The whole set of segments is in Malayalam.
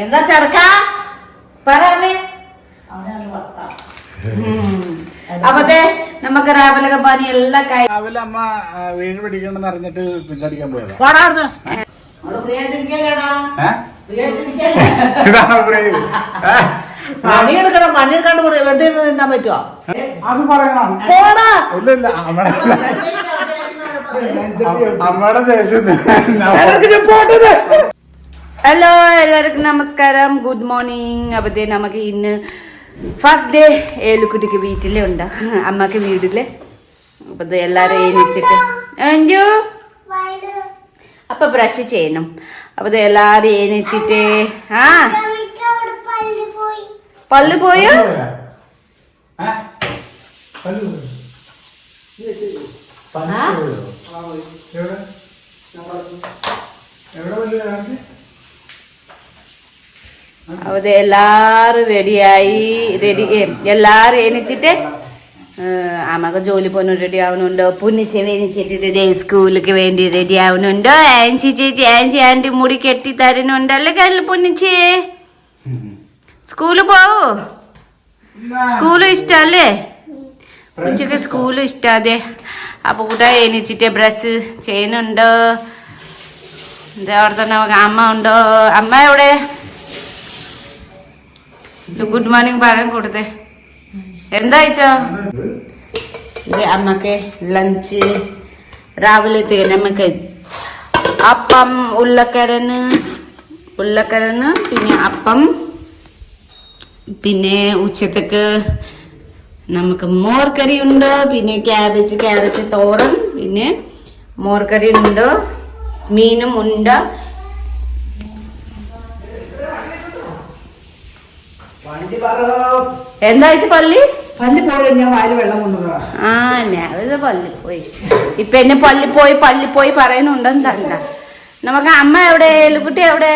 എന്താ ചെറുക്ക പറയാമേ. അപ്പത്തെ നമുക്ക് രാവിലെ പണി എല്ലാം രാവിലെ അമ്മ വീണ് പിടിക്കണമെന്ന് അറിഞ്ഞിട്ട് പിന്നടിക്കാൻ പോയതാ. പണിയെടുക്കണം. പണിയെടുക്കാണ്ട് വെറുതെ തിന്നാൻ പറ്റുമോ? അത് പറയണം. ഇല്ല അമ്മയുടെ ദേഷ്യത്തിന്. ഹലോ എല്ലാവർക്കും നമസ്കാരം, ഗുഡ് മോർണിംഗ്. അപ്പത്തേ നമുക്ക് ഇന്ന് ഫസ്റ്റ് ഡേ ഏലുക്കുട്ടിക്ക് വീട്ടിലുണ്ട്, അമ്മക്ക് വീട്ടില്. അപ്പത് എല്ലാരും എണീച്ചിട്ട് അപ്പൊ ബ്രഷ് ചെയ്യണം. അപ്പത് എല്ലാരും എണീച്ചിട്ട് പല്ല് പോയോ? അവിടെ എല്ലാരും റെഡിയായി. എല്ലാരും എണീച്ചിട്ട് അമ്മക്ക് ജോലി പോകാൻ റെഡി ആവുന്നുണ്ടോ, പുണ്യസേവ എണീച്ചിട്ട് റെഡി സ്കൂളിലേക്ക് വേണ്ടി റെഡി ആവുന്നുണ്ടോ, ആൻസി ചേച്ചി ആൻസി ആന്റി മുടി കെട്ടി തരുന്നുണ്ടല്ലേ കല്ല് പുണ്യച്ചേ. സ്കൂളിൽ പോവൂ, സ്കൂളും ഇഷ്ടല്ലേ ഉച്ചക്ക്, സ്കൂളും ഇഷ്ടാതെ. അപ്പൊ കൂടെ എണീച്ചിട്ട് ബ്രഷ് ചെയ്യുന്നുണ്ടോ? എന്താ അവിടെ തന്നെ നമുക്ക് അമ്മ ഉണ്ടോ? അമ്മ എവിടെ? ഗുഡ് മോർണിംഗ് പറയാൻ കൊടുത്തേ. എന്താ അയച്ചോ? ഇത് അമ്മക്ക് ലഞ്ച് രാവിലത്തെ. നമുക്ക് അപ്പം ഉരുളക്കിഴങ്ങ് പിന്നെ അപ്പം, പിന്നെ ഉച്ചത്തേക്ക് നമുക്ക് മോർക്കറി ഉണ്ട്, പിന്നെ ക്യാബേജ് ക്യാരറ്റ് തോരൻ, പിന്നെ മോർക്കറി ഉണ്ട്, മീനും ഉണ്ട്. എന്താ പള്ളി പോയി? ഞാൻ വായിൽ വെള്ളം കൊണ്ടുപോകാം. ഞാനിത് പള്ളി പോയി. ഇപ്പൊ എന്നെ പള്ളി പോയി പറയുന്നുണ്ടെന്താ. നമുക്ക് അമ്മ എവിടെ? എലുക്കുട്ടി എവിടെ?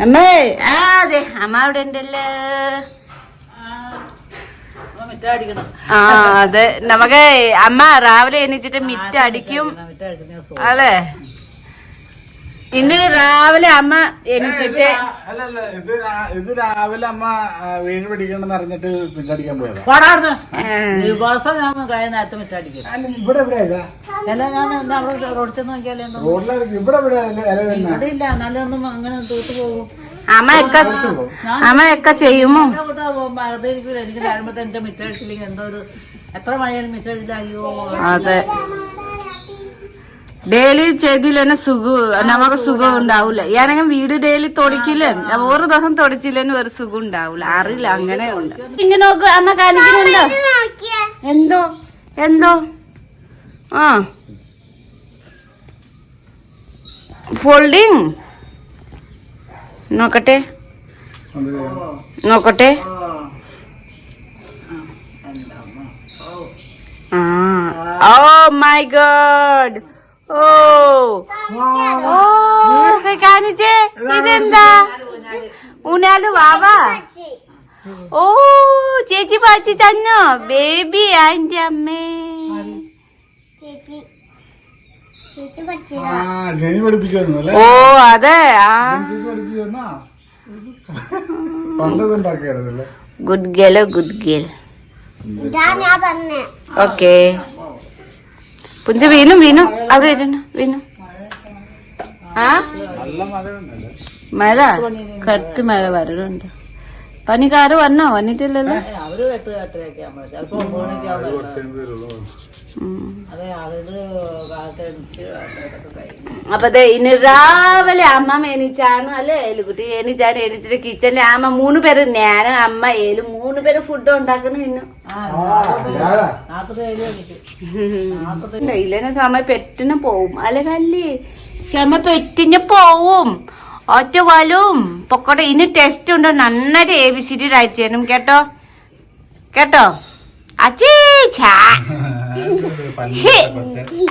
അമ്മേ അതെ അമ്മ അവിടെ ഉണ്ടല്ലോ. അതെ, നമുക്ക് അമ്മ രാവിലെ എണീച്ചിട്ട് മിറ്റ അടിക്കും അല്ലേ? ഇന്ന് രാവിലെ അമ്മ എണീച്ചിട്ട് ഇത് രാവിലെ അമ്മ വീണ് പിടിക്കണമെന്ന് അറിഞ്ഞിട്ട് പിന്നടിക്കാൻ പോയതാ. ഇവിടെ ഇല്ല, നല്ലൊന്നും അങ്ങനെ തൂത്ത് പോകും. അമ്മയൊക്കെ ചെയ്യുമോ? എനിക്ക് താഴുമ്പോ എന്റെ മിറ്റടിച്ചില്ലെങ്കിൽ എന്തോ ഒരു എത്ര മഴയാലും മിറ്റടിച്ചില്ല. അയ്യോ അതെ, ഡെയിലി ചെയ്തില്ലെന്നെ നമുക്ക് സുഖം ഉണ്ടാവൂല. ഞാനെങ്കിൽ വീട് ഡെയിലി തൊടിക്കില്ലേ, ഒരു ദിവസം തൊടിച്ചില്ലെന്ന് ഒരു സുഖം ഉണ്ടാവൂല. അറിയില്ല, അങ്ങനെ ഉണ്ട്. ഇങ്ങനെ നോക്ക്, അമ്മ കാണിക്കുന്നുണ്ടോ? എന്തോ ഫോൾഡിങ് നോക്കട്ടെ. Oh my god. കാണിച്ചേ, ഇതെന്താ? ഊനാല് വാവാ. ഓ ചേച്ചി പാച്ചി തന്നോ ബേബി? ആന്റെ അമ്മേ, ഓ അതെ. Good girl. ഓക്കെ പുഞ്ച വീണു അവിടെ ഇരുന്നു. മഴ കറുത്ത് മഴ വരണുണ്ട്. പനിക്കാര് വന്നിട്ടില്ലല്ലോ. അപ്പൊ ഇന്ന് രാവിലെ അമ്മ എണീച്ചാണ് അല്ലേ? എലുകുട്ടി എണീച്ചിട്ട് കിച്ചണില് അമ്മ 3 പേര്, ഞാനും അമ്മ ഏലും 3 പേര് ഫുഡ് ഉണ്ടാക്കുന്നു. ഇന്ന് ഇല്ലെന്ന സമയം പെറ്റിന് പോവും അല്ലെ? കല്ലേ സമയ പെറ്റിന് പോവും. ഒറ്റ വലും പൊക്കോട്ടെ. ഇനി ടെസ്റ്റ് ഉണ്ട്, നന്നായിട്ട് ABCD റൈറ്റ് ചെയ്യണം കേട്ടോ. അച്ചീ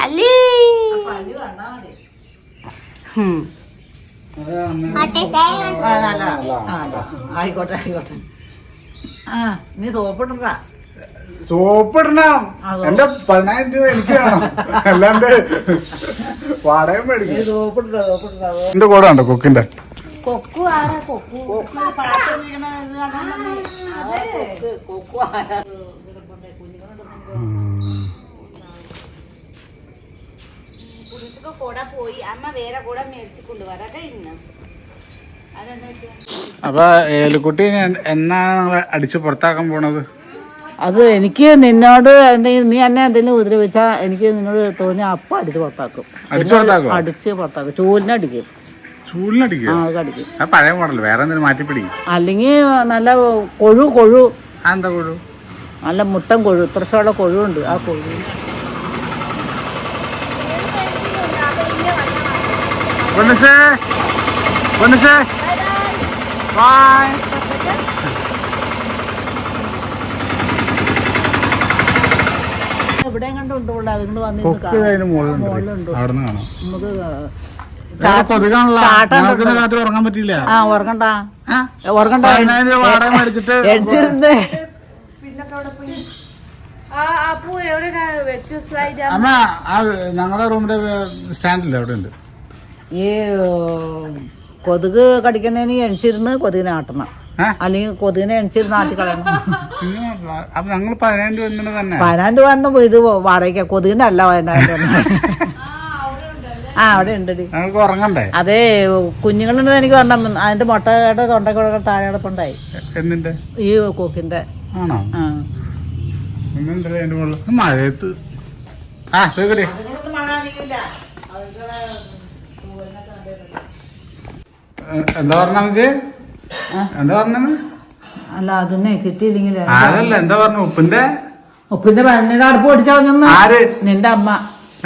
അല്ലേ? ആയിക്കോട്ടെ. നീ സോപ്പിട്ടാ സോപ്പ് ഇടണം. എന്റെ 10,000 രൂപ എനിക്ക് വേണം, അല്ലാണ്ട് വാടക മേടിക്കും. എന്റെ കൂടെ ഉണ്ടോ കുക്കിന്റെ? കൊക്കു ആരാ? കൊക്കു കൂടെ പോയി അമ്മ വേറെ കൂടെ മേടിച്ചു കൊണ്ടുവരാതെ ഇന്ന്. അപ്പൊ ഏലിക്കുട്ടി എന്നാണ് അടിച്ച് പുറത്താക്കാൻ പോണത്? അത് എനിക്ക് നിന്നോട് എന്തെങ്കിലും നീ എന്നെ എന്തെങ്കിലും ഉപദ്രവിച്ചാ എനിക്ക് നിന്നോട് തോന്നിയ അപ്പം അടിച്ച് പുറത്താക്കും. അടിച്ച് പുറത്താക്കും. ചൂലിനടിക്കും. ചൂലിനടിക്കും? പഴയ മോഡൽ വേറെ എന്തെങ്കിലും മാറ്റിപ്പിടി. അല്ലെങ്കിൽ നല്ല കൊഴു എന്താ കൊഴു? നല്ല മുട്ടൻ കൊഴു, ഇത്രത്തോളം കൊഴുണ്ട്. ആ കൊഴു എവിടെയും കണ്ടുകൊണ്ടുള്ള അതുകൊണ്ട് വന്നിട്ടുണ്ട്. രാത്രി ഉറങ്ങാൻ പറ്റില്ല. ഉറങ്ങണ്ട വാടക മേടിച്ചിട്ട് അമ്മ ഞങ്ങളുടെ റൂമിന്റെ സ്റ്റാൻഡില്ല അവിടെ ഉണ്ട്. ഈ കൊതുക് കടിക്കുന്നതിന് എണിച്ചിരുന്ന് കൊതുകിനെ ആട്ടണം, അല്ലെങ്കിൽ കൊതുകിനെ എണിച്ചിരുന്ന് ആട്ടി കളയണം. അപ്പൊ ഞങ്ങൾ 10,000 രൂപ തന്നെ. 10,000 രൂപ വീട് വാടക, കൊതുകിന്റെ അല്ല 10,000 രൂപ. ആ അവിടെ ഉണ്ട്. ഞങ്ങൾക്ക് ഉറങ്ങണ്ടേ? അതെ, കുഞ്ഞുങ്ങളുണ്ട് എനിക്ക് പറഞ്ഞ അതിന്റെ മുട്ടയുടെ തൊണ്ടക്കൊക്കെ താഴെ കിടപ്പുണ്ടായി. എന്തിന്റെ? ഈ കൊക്കിന്റെ. ആണോ? മഴയത്ത് എന്താ പറഞ്ഞ? എന്താ പറഞ്ഞത്? അല്ല അതിനെ കിട്ടിയില്ലെങ്കിൽ അതല്ല, എന്താ പറഞ്ഞു? ഉപ്പിന്റെ പന്നിയുടെ അടുപ്പ് പൊടിച്ചാ ആര്? നിന്റെ അമ്മ.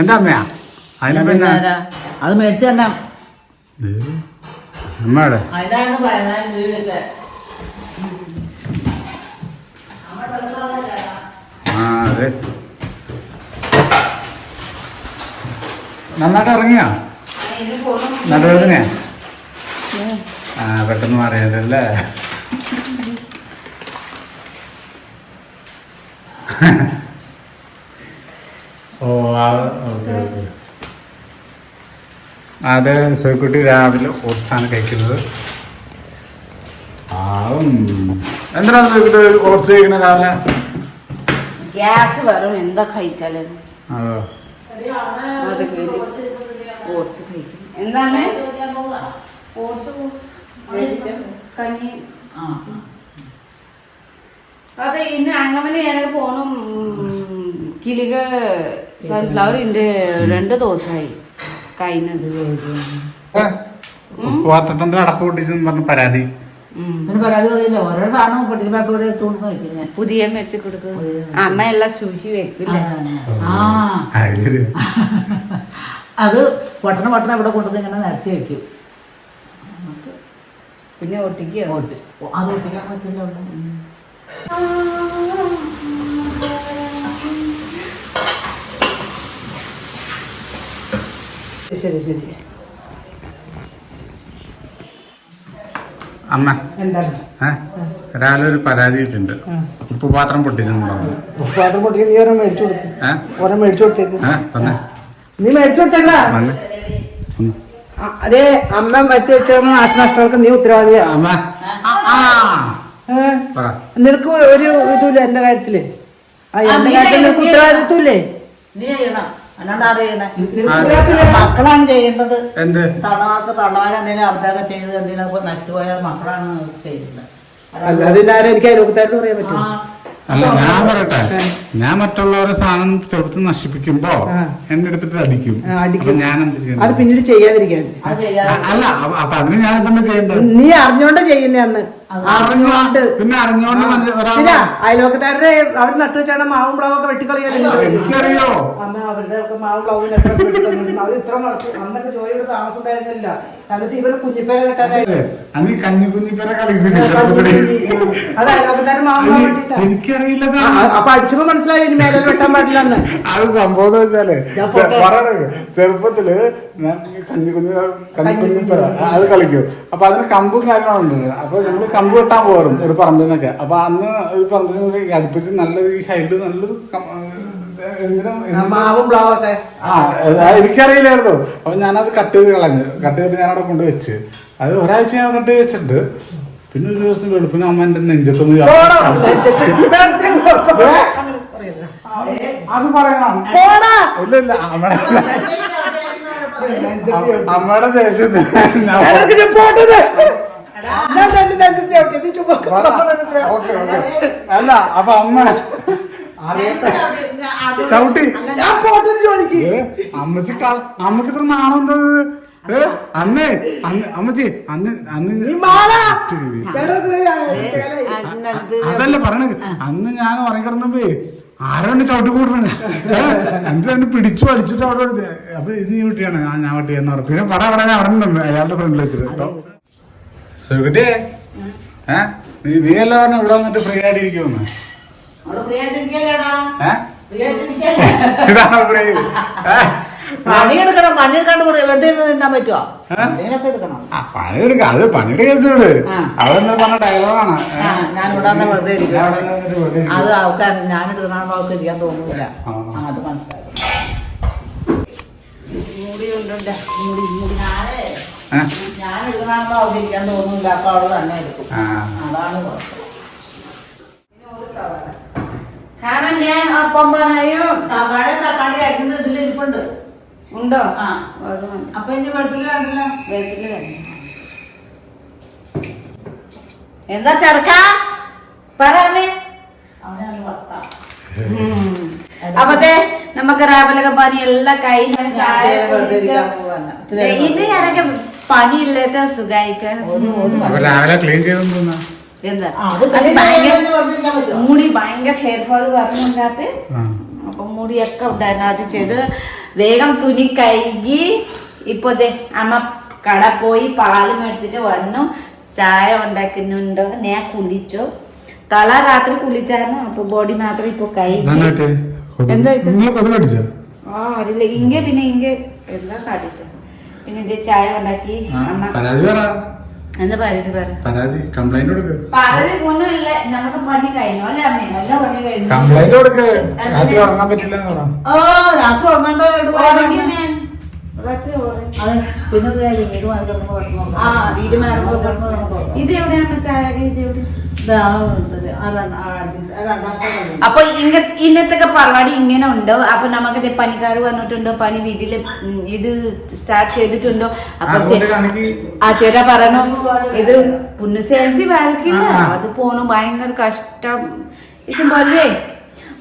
എന്റെ അമ്മയാ? അതിന് പിന്നെ അത് മേടിച്ചു തന്നെ അമ്മയുടെ. അതിനാണ് 10,000 രൂപ. അതെ, നന്നായിട്ട് ഇറങ്ങിയാ? നടുവേദനയാ? പെട്ടെന്ന് മാറിയതല്ലേ? ഓ ഓക്കെ. അതെ, സോയ്ക്കുട്ടി രാവിലെ ഓട്സാണ് കഴിക്കുന്നത്. എന്തിനാണ് സോയ്ക്കുട്ടി ഓട്സ് കഴിക്കണ രാവിലെ? ഗ്യാസ് വരും എന്താ കഴിച്ചാലും. അതോ? ഓട്സ് കഴിക്കും. എന്താണ് ഓട്സ് കഞ്ഞി? അതെ, ഇന്ന് അങ്ങനെ എനിക്ക് പോണം. കിളിക സൺഫ്ലവർ ഇന്റെ 2 ദിവസമായി കഴിഞ്ഞത്. ഉപ്പുപാത്രത്തിന്റെ അടപ്പ് പൊട്ടിച്ചെന്ന് പറഞ്ഞ പരാതി. പരാതി പറയില്ല, ഓരോ സാധനം പൊട്ടിപ്പാക്കി ഓരോ എടുത്തോണ്ട് വയ്ക്കുന്നത്. പുതിയ മേടിച്ച് കൊടുക്കും. അമ്മ എല്ലാം സൂക്ഷിച്ച് വെക്കില്ല. അത് പൊട്ടണ ഇവിടെ കൊണ്ടുവന്ന് ഇങ്ങനെ നിരത്തി വെക്കും. പിന്നെ ഒട്ടിക്കോ? അത് ഒട്ടിക്കാൻ പറ്റില്ല. ശരി ശരി. അമ്മ രാവിലെ ഒരു പരാതി കിട്ടുന്നുണ്ട്. ഉപ്പുപാത്രം പൊട്ടിച്ചെന്നുണ്ടാവും. ഉപ്പുപാത്രം പൊട്ടിച്ച് നീ ഓരോ മേടിച്ചു കൊടുക്കും. മേടിച്ചു കൊടുത്തേക്ക്. നീ മേടിച്ചു കൊടുത്തേക്കാ. അതെ, അമ്മ പറ്റി വെച്ചോ നാശനഷ്ടങ്ങൾക്ക് നീ ഉത്തരവാദിയാ. നിനക്ക് ഒരു ഇതുമില്ല എന്റെ കാര്യത്തില്. എന്റെ കാര്യത്തിൽ നിനക്ക് ഉത്തരവാദിത്വമില്ലേ? നീ ചെയ്യണം, അല്ലാണ്ട് അറിയണേ. മക്കളാണ് ചെയ്യേണ്ടത്. തള്ളമാർക്ക് എന്തെങ്കിലും അബദ്ധമൊക്കെ ചെയ്ത് എന്തെങ്കിലും നശിച്ചുപോയാൽ മക്കളാണ് ചെയ്യുന്നത്. അല്ലാതെ എനിക്ക് അയൽവക്കത്താരോട് പറയാൻ പറ്റും. അല്ല, ഞാൻ പറയട്ടെ, ഞാൻ മറ്റുള്ളവരെ സാധനം ചെറുപ്പത്തിൽ നശിപ്പിക്കുമ്പോ എന്നെ എടുത്തിട്ട് അടിക്കും. ഞാൻ എന്ത് ചെയ്യണം? അത് പിന്നീട് ചെയ്യാതിരിക്കാൻ. അല്ല, അപ്പൊ അതിന് ഞാൻ എന്താ ചെയ്യേണ്ടത്? നീ അറിഞ്ഞോണ്ട് ചെയ്യുന്നേ. അന്ന് അറിഞ്ഞോണ്ട് പിന്നെ അയൽവക്കക്കാരുടെ അവർ നട്ടു വെച്ചാണ് മാവും പ്ലാവൊക്കെ വെട്ടിക്കളിയല്ലോ. എനിക്കറിയോ അമ്മ അവരുടെ ഒക്കെ മാവും പ്ലാവും അവർ ഇത്ര അന്നൊക്കെ ജോലിയുടെ താമസം ഉണ്ടായിരുന്നില്ല. എന്നിട്ട് ഇവര് കുഞ്ഞിപ്പേര കെട്ടാനായിട്ട് കുഞ്ഞിപ്പേര കളിക്കില്ല. അത് അയൽവക്കക്കാരുടെ മാവും പ്ലാവ്. എനിക്കറിയില്ല. അപ്പൊ അടിച്ചപ്പോ മനസ്സിലായി ഇനി മേലെ വെട്ടാൻ പാടില്ലെന്ന്. അത് സംഭവം വെച്ചാല് ചെറുപ്പത്തില് ഞാൻ കഞ്ഞിക്കുഞ്ഞിപ്പേര അത് കളിക്കും. അപ്പൊ അതിന് കമ്പും കാര്യങ്ങളുണ്ട്. അപ്പൊ ഞങ്ങള് കമ്പ് വെട്ടാൻ പോരും ഒരു പറമ്പിൽ നിന്നൊക്കെ. അപ്പൊ അന്ന് ഒരു പറമ്പിൽ നിന്ന് അടുപ്പിച്ച് നല്ല ഈ ഹൈറ്റ് നല്ലൊരു എനിക്കറിയില്ലായിരുന്നു. അപ്പൊ ഞാനത് കട്ട് ചെയ്ത് കളഞ്ഞു. കട്ട് ചെയ്ത് ഞാനവിടെ കൊണ്ടുവച്ച് അത് ഒരാഴ്ച ഞാൻ കട്ട് വെച്ചിട്ടുണ്ട്. പിന്നെ ഒരു ദിവസം വെളുപ്പിന് അമ്മ എന്റെ നെഞ്ചത്തൊന്ന് അത് പറയണം. ഇല്ല അമ്മയുടെ ദേഷ്യത്തിന് അല്ല അപ്പൊ അമ്മ ചവിട്ടി അമ്മക്ക് ഇത്ര നാണം എന്താ അന്ന് അമ്മച്ചി അതല്ല പറയണത്. അന്ന് ഞാൻ ഉറങ്ങിക്കിടന്നപ്പോ ആരാണ്ട് ചവിട്ടി കൂട്ടണ് എന്നെ പിടിച്ചു വലിച്ചിട്ട് അവിടെ എടുത്ത്. അപ്പൊ ഇത് നീ കുട്ടിയാണ് ഞാൻ വട്ടിയെന്ന് പറഞ്ഞു. പിന്നെ പടം അവിടെ അവിടെ നിന്ന് അയാളുടെ ഫ്രണ്ടിൽ വെച്ചിട്ട് സുഖട്ടിയേ നീ എല്ലാം പറഞ്ഞു ഇവിടെ വന്നിട്ട് ഫ്രീ ആയിട്ടിരിക്കുമെന്ന്. ഇതാണോ ഫ്രീ? പണിയെടുക്കാണ്ട് തിന്നാൻ പറ്റുമോ? പണിയെടുക്കാം. അത് പണിയുടെ കേസോട് അവിടെ പറഞ്ഞ ഡയലോഗാണ്. ഞാനിവിടെ വെറുതെ ഇരിക്കും. അത് ആൾക്കാർ ഞാനെടുക്കണ അവർക്ക് ഇരിക്കാൻ തോന്നുന്നില്ല. അത് മനസ്സിലായി. ഞാനെടുക്കണോ അവർക്ക് ഇരിക്കാൻ തോന്നുന്നില്ല. അപ്പൊ അവിടെ തന്നെ എടുക്കും. അതാണ് കാരണം ഞാൻ ഒപ്പം പറയും തക്കാളി അരിക്കുന്നത് ഇതിലിരിപ്പുണ്ട്. ഉണ്ടോ? അപ്പൊ ഇനി വെളുത്തുള്ളി കണ്ടില്ല. എന്താ ചെറുക്ക പറയാമേ? അപ്പത്തെ നമുക്ക് രാവിലെ പണി എല്ലാം കഴിഞ്ഞ ചായ ഇത് ഞാനൊക്കെ പണിയില്ലാത്ത സുഖായിട്ട് രാവിലെ ക്ലീൻ ചെയ്തു. എന്താ മുടി ഭയങ്കര ഹെയർ ഫോൾ പറഞ്ഞുണ്ടാപ്പേ. അപ്പൊ മുടിയൊക്കെ ഉണ്ടായിരുന്നു. അത് ചെയ്ത് വേഗം തുണി കഴുകി ഇപ്പൊ അമ്മ കട പോയി പാല് മേടിച്ചിട്ട് വന്നു. ചായ ഉണ്ടാക്കുന്നുണ്ടോ? ഞാൻ കുളിച്ചു. തല രാത്രി കുളിച്ചായിരുന്നു. അപ്പൊ ബോഡി മാത്രം ഇപ്പൊ കഴുകി. എന്താ അറിയില്ല. ഇങ്ങ പിന്നെ ഇങ്ങ എല്ലാം കടിച്ചു. പിന്നെ ഇത് ചായ ഉണ്ടാക്കി അമ്മ. എന്താ പരാതി പരാതി കംപ്ലൈന്റ് കൊടുക്ക്. പരാതി ഒന്നുമില്ല. നമുക്ക് പണി കഴിഞ്ഞു അല്ലേ അമ്മേ? നല്ല പണി കഴിഞ്ഞു. കംപ്ലൈന്റ് കൊടുക്ക്. രാത്രി ഉറങ്ങാൻ പറ്റില്ല. രാത്രി ഉറങ്ങാണ്ട് പിന്നെ വീട് മാറുമ്പോ ഇത് എവിടെയാണ് ചായ? ഇത് എവിടെ? അപ്പൊ ഇന്നത്തെ പരിപാടി ഇങ്ങനെ ഉണ്ടോ? അപ്പൊ നമുക്ക് പണിക്കാർ വന്നിട്ടുണ്ടോ? പണി വീട്ടില് ഇത് സ്റ്റാർട്ട് ചെയ്തിട്ടുണ്ടോ? അപ്പൊ ആ ചേട്ടാ പറഞ്ഞു ഇത് പുണ്യസേൻസി വഴക്കില്ല. അത് പോണു ഭയങ്കര കഷ്ടം. പോലെ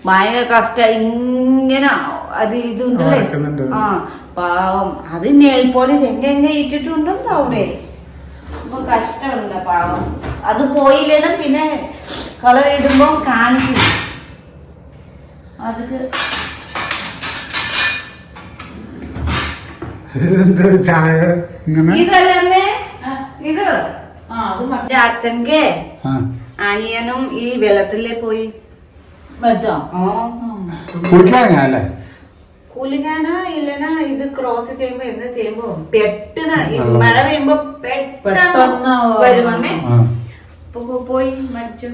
ഭയങ്കര കഷ്ടം. ഇങ്ങനെ അത് ഇതുണ്ടല്ലേ. ആ പാവം. അത് നെയിൽ പോളിഷ് എങ്ങനെ ഇട്ടിട്ടുണ്ടോ അവിടെ. അപ്പൊ കഷ്ടമുണ്ട് പാവം. അത് പോയില്ലേന്ന് പിന്നെ കളർ ഇടുമ്പോ കാണിക്കും. അതൊക്കെ ഇതല്ലേ ഇത് അച്ഛൻകെ അനിയനും ഈ വെള്ളത്തിലേ പോയി കുളിക്കാനാ ഇല്ലനാ ഇത് ക്രോസ് ചെയ്യുമ്പോ എന്താ ചെയ്യുമ്പോ പെട്ടെന്ന് മഴ പെയ്യുമ്പോ പെട്ടെന്ന് വരുമേ പോയി മരിച്ചു.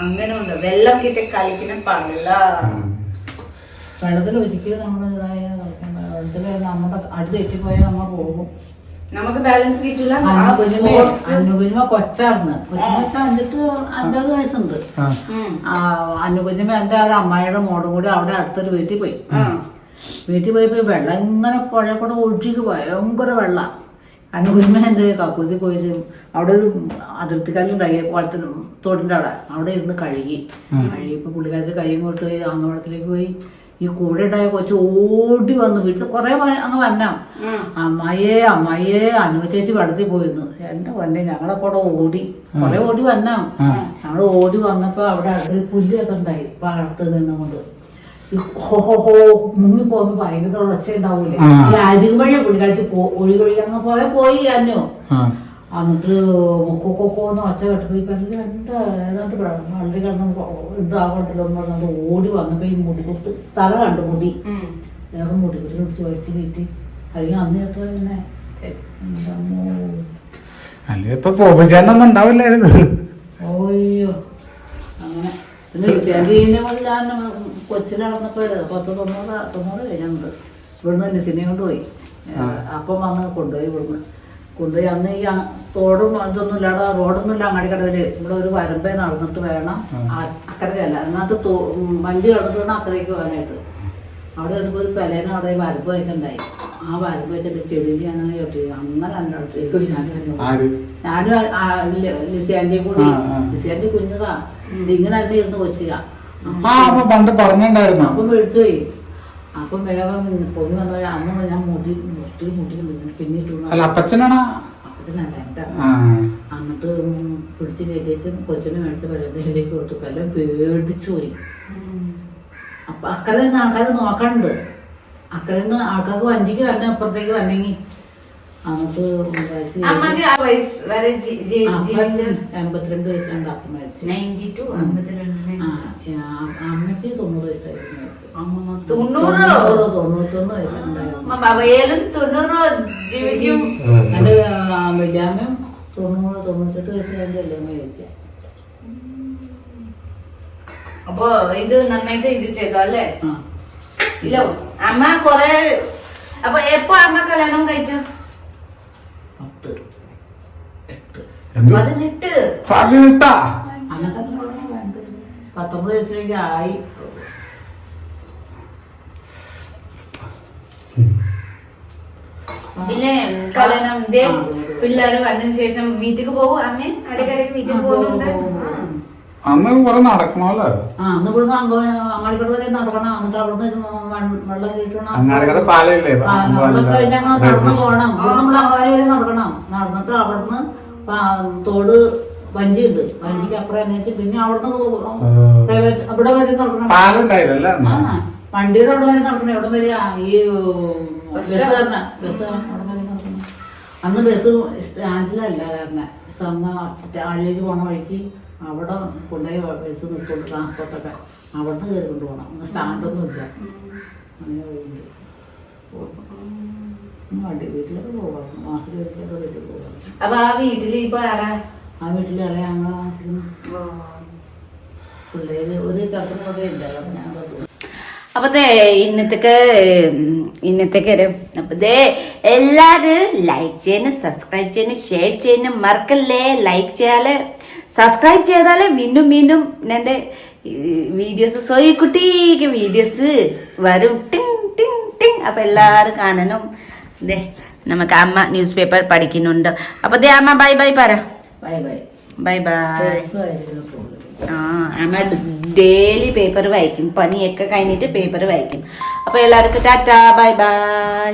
അങ്ങനെ ഉണ്ട്. വെള്ളം കിട്ടി കളിക്കുന്ന പാടില്ല. വെള്ളത്തിൽ ഒരിക്കലും നമ്മൾ ഇതായ കളിക്കണ്ട. വെള്ളത്തിൽ നമ്മുടെ അടുത്ത് തെറ്റിപ്പോയാൽ നമ്മ പോകും. നമുക്ക് ബാലൻസ് കിട്ടില്ല. അനുകുഞ്ഞുമ കൊച്ചാർന്ന്. കൊച്ചിന് 5-6 വയസ്സുണ്ട്. അനുകുഞ്ഞുമ എന്റെ ഒരു അമ്മായിയുടെ മോടും കൂടി അവിടെ അടുത്തൊരു വീട്ടിൽ പോയി. വീട്ടിൽ പോയപ്പോ വെള്ളം ഇങ്ങനെ പുഴ കൂടെ ഒഴുകി ഭയങ്കര വെള്ളം. അനുകുഞ്ഞുമ എന്ത് കക്കൂത്തി പോയിട്ട് അവിടെ ഒരു അതിർത്തിക്കാലുണ്ടായി കുളത്തിന് തോട്ടിന്റെ അവിടെ ഇരുന്ന് കഴുകിയപ്പോ പുള്ളിക്കാരത്തിൽ കൈയും കൊണ്ട് അങ്കവളത്തിലേക്ക് പോയി. ഈ കൂടെ ഉണ്ടായ കൊച്ചു ഓടി വന്നു. വീട്ടിൽ കുറെ അങ്ങ് വന്നാം. അമ്മായിയെ അനുവച്ചേച്ചി വെള്ളത്തിൽ പോയിരുന്നു. എന്റെ പൊന്നെ ഞങ്ങളെ കൂടെ ഓടി കുറെ ഓടി വന്നാം. ഞങ്ങൾ ഓടി വന്നപ്പോ അവിടെ ഒരു പുല്ലൊക്കെ ഉണ്ടായി പാടത്ത് നിന്നുകൊണ്ട്. ഈ ഹോ മുങ്ങിപ്പോകുമ്പോ ഭയങ്കര ഒച്ച ഉണ്ടാവൂലേ. ഈ അരികുമഴ പുള്ളിക്കാലത്ത് ഒഴി അങ്ങ് പോയി അന്നു. എന്നിട്ട് കൊക്കോന്ന് ഒച്ച കെട്ടപ്പോ എന്താ ഏതാണ്ട് വള്ളി കിടന്ന് ഇതാകണ്ടല്ലോ എന്ന് പറഞ്ഞാൽ ഓടി വന്നപ്പോ ഈ മുടികുത്ത് തല കണ്ടു മുടി വേറെ മുടികുത്തി പിടിച്ച് വലിച്ചു കയറ്റി അല്ലെങ്കിൽ അന്ന് എത്ര പിന്നെ അല്ലെ ഇപ്പൊ പോപചേട്ടനൊന്നും ഉണ്ടാവില്ലായിരുന്നു. ഓയ്യോ അങ്ങനെ പിന്നെ ഞാൻ കൊച്ചിൽ നടന്നപ്പോ 90 കഴിഞ്ഞുണ്ട്. ഇവിടുന്ന് ലിസിനെ കൊണ്ട് പോയി. അപ്പം വന്ന് കൊണ്ടുപോയി അന്ന് ഈ തോടും ഇതൊന്നും ഇല്ലാതെ റോഡൊന്നും ഇല്ല. അങ്ങാടിക്കടവില് ഇവിടെ ഒരു വരമ്പേ നടന്നിട്ട് വേണം അക്കരയല്ല അതിനകത്ത് വഞ്ചി കടന്നിട്ട് വേണം അക്കരയ്ക്ക് പോകാനായിട്ട്. അവിടെ വരുമ്പോൾ ഒരു പെലേനെ അവിടെ വരമ്പ് വയ്ക്കണ്ടായി. ആ വരമ്പ് വെച്ചിട്ട് ചെടിയിൽ ഞാൻ ചോട്ടി അങ്ങനെ എൻ്റെ അടുത്തേക്ക് പോയി. ഞാനും ലിസിയാൻ്റെ കൂടി. ലിസിയാൻ്റെ കുഞ്ഞതാ ഇങ്ങനെ തന്നെ ഇരുന്ന് കൊച്ചുക. പണ്ട് പറഞ്ഞിട്ടുണ്ടായിരുന്നു. അപ്പം മേടിച്ചു പോയി. അപ്പം വേഗം പൊങ്ങി വന്ന അന്ന് ഞാൻ മുടി പിന്നിട്ടു. അപ്പച്ചനാണ് എന്നിട്ട് പിടിച്ച് കയറ്റിച്ച് കൊച്ചിനെ മേടിച്ച് വെള്ളത്തിലേക്ക് കൊടുത്തു. എല്ലാം പേടിച്ചു പോയി. അപ്പൊ അക്കരെ നിന്ന് ആൾക്കാർ നോക്കാനുണ്ട്. അക്കരെ നിന്ന് ആൾക്കാർക്ക് വഞ്ചിക്ക് വരണ അപ്പുറത്തേക്ക് വന്നെങ്കിൽ എന്നിട്ട് 82 വയസ്സിലാണ് അപ്പം മരിച്ചു. അമ്മയ്ക്ക് 90 വയസ്സായിരുന്നു മരിച്ചു. 91 വയസ്സുണ്ടായിരുന്നു. എന്റെ വല്യാമ്മയും 98 വയസ്സിലായിരുന്നു വല്യാമ്മ ചോദിച്ച. അപ്പൊ ഇത് നന്നായിട്ട് ഇത് ചെയ്തോ അല്ലേ? ഇല്ല അമ്മ കൊറേ. അപ്പൊ എപ്പോ അമ്മ കല്യാണം കഴിച്ചു? 18. 19 വയസ്സിലേക്ക് ആയി. പിന്നെ കല്യാണം പിള്ളേര് വന്നതിന് ശേഷം വീട്ടിക്ക് പോകും. അമ്മ ഇടയ്ക്കിടയ്ക്ക് വീട്ടിൽ പോകുന്നുണ്ട്. അന്ന് കുറെ നടക്കണല്ലോ. അന്ന് ഇവിടുന്ന് അങ്ങാടിക്കട വരെ നടക്കണം. എന്നിട്ട് അവിടുന്ന് വെള്ളം കിട്ടണം. അങ്ങാടിക്കട പാലല്ലേ കഴിഞ്ഞാൽ നടന്നു പോകണം. നമ്മൾ അങ്ങാടി വരെ നടക്കണം. നടന്നിട്ട് അവിടുന്ന് തോട് വഞ്ചിയുണ്ട്. വഞ്ചിക്ക് അപ്പുറം എന്ന് വെച്ചാൽ പിന്നെ അവിടുന്ന് പ്രൈവറ്റ് അവിടെ വരെ നടക്കണം. വണ്ടിയുടെ അവിടെ വരെ നടക്കണം. എവിടെ വരെ ഈ ബസ് അവിടെ വരെ നടക്കണം. അന്ന് ബസ് സ്റ്റാൻഡിലല്ല കാരണം ആഴേക്ക് പോണ വഴിക്ക് അവിടെ കൊണ്ടുപോയി ബസ് നിർത്തുകൊണ്ട് ട്രാൻസ്പോർട്ടൊക്കെ അവിടുന്ന് കയറി കൊണ്ടുപോകണം. അന്ന് സ്റ്റാൻഡൊന്നും ഇല്ല. അങ്ങനെ വണ്ടി വീട്ടിലൊക്കെ പോകണം. മാസത്തിൽ വീട്ടിലൊക്കെ വീട്ടിൽ പോകണം. അപ്പൊ ആ വീട്ടില് ഇപ്പൊ ആ വീട്ടിൽ ഇളയ ഞങ്ങൾ താമസിക്കുന്നു. പിള്ളേര് ഒരു ചെറുപ്പം ഇല്ല. ഞാൻ അപ്പൊ ഇന്നത്തേക്ക് അപ്പൊ എല്ലാരും ലൈക്ക് ചെയ്യാനും സബ്സ്ക്രൈബ് ചെയ്യാനും ഷെയർ ചെയ്യാനും മറക്കല്ലേ. ലൈക്ക് ചെയ്യാല് സബ്സ്ക്രൈബ് ചെയ്താല് വീണ്ടും എന്റെ വീഡിയോസ് സോയിക്കുട്ടിക്ക് വീഡിയോസ് വരും. ടിങ് ടിങ് ടിങ്. അപ്പൊ എല്ലാരും കാണണം. നമുക്ക് അമ്മ ന്യൂസ് പേപ്പർ പഠിക്കുന്നുണ്ട്. അപ്പൊ അമ്മ ബൈ ബൈ പറ. Bye bye bye bye. അമ്മ ഡെയിലി പേപ്പർ വായിക്കും. പണിയൊക്കെ കഴിഞ്ഞിട്ട് പേപ്പർ വായിക്കും. അപ്പൊ എല്ലാവർക്കും ടാറ്റാ ബൈ ബൈ.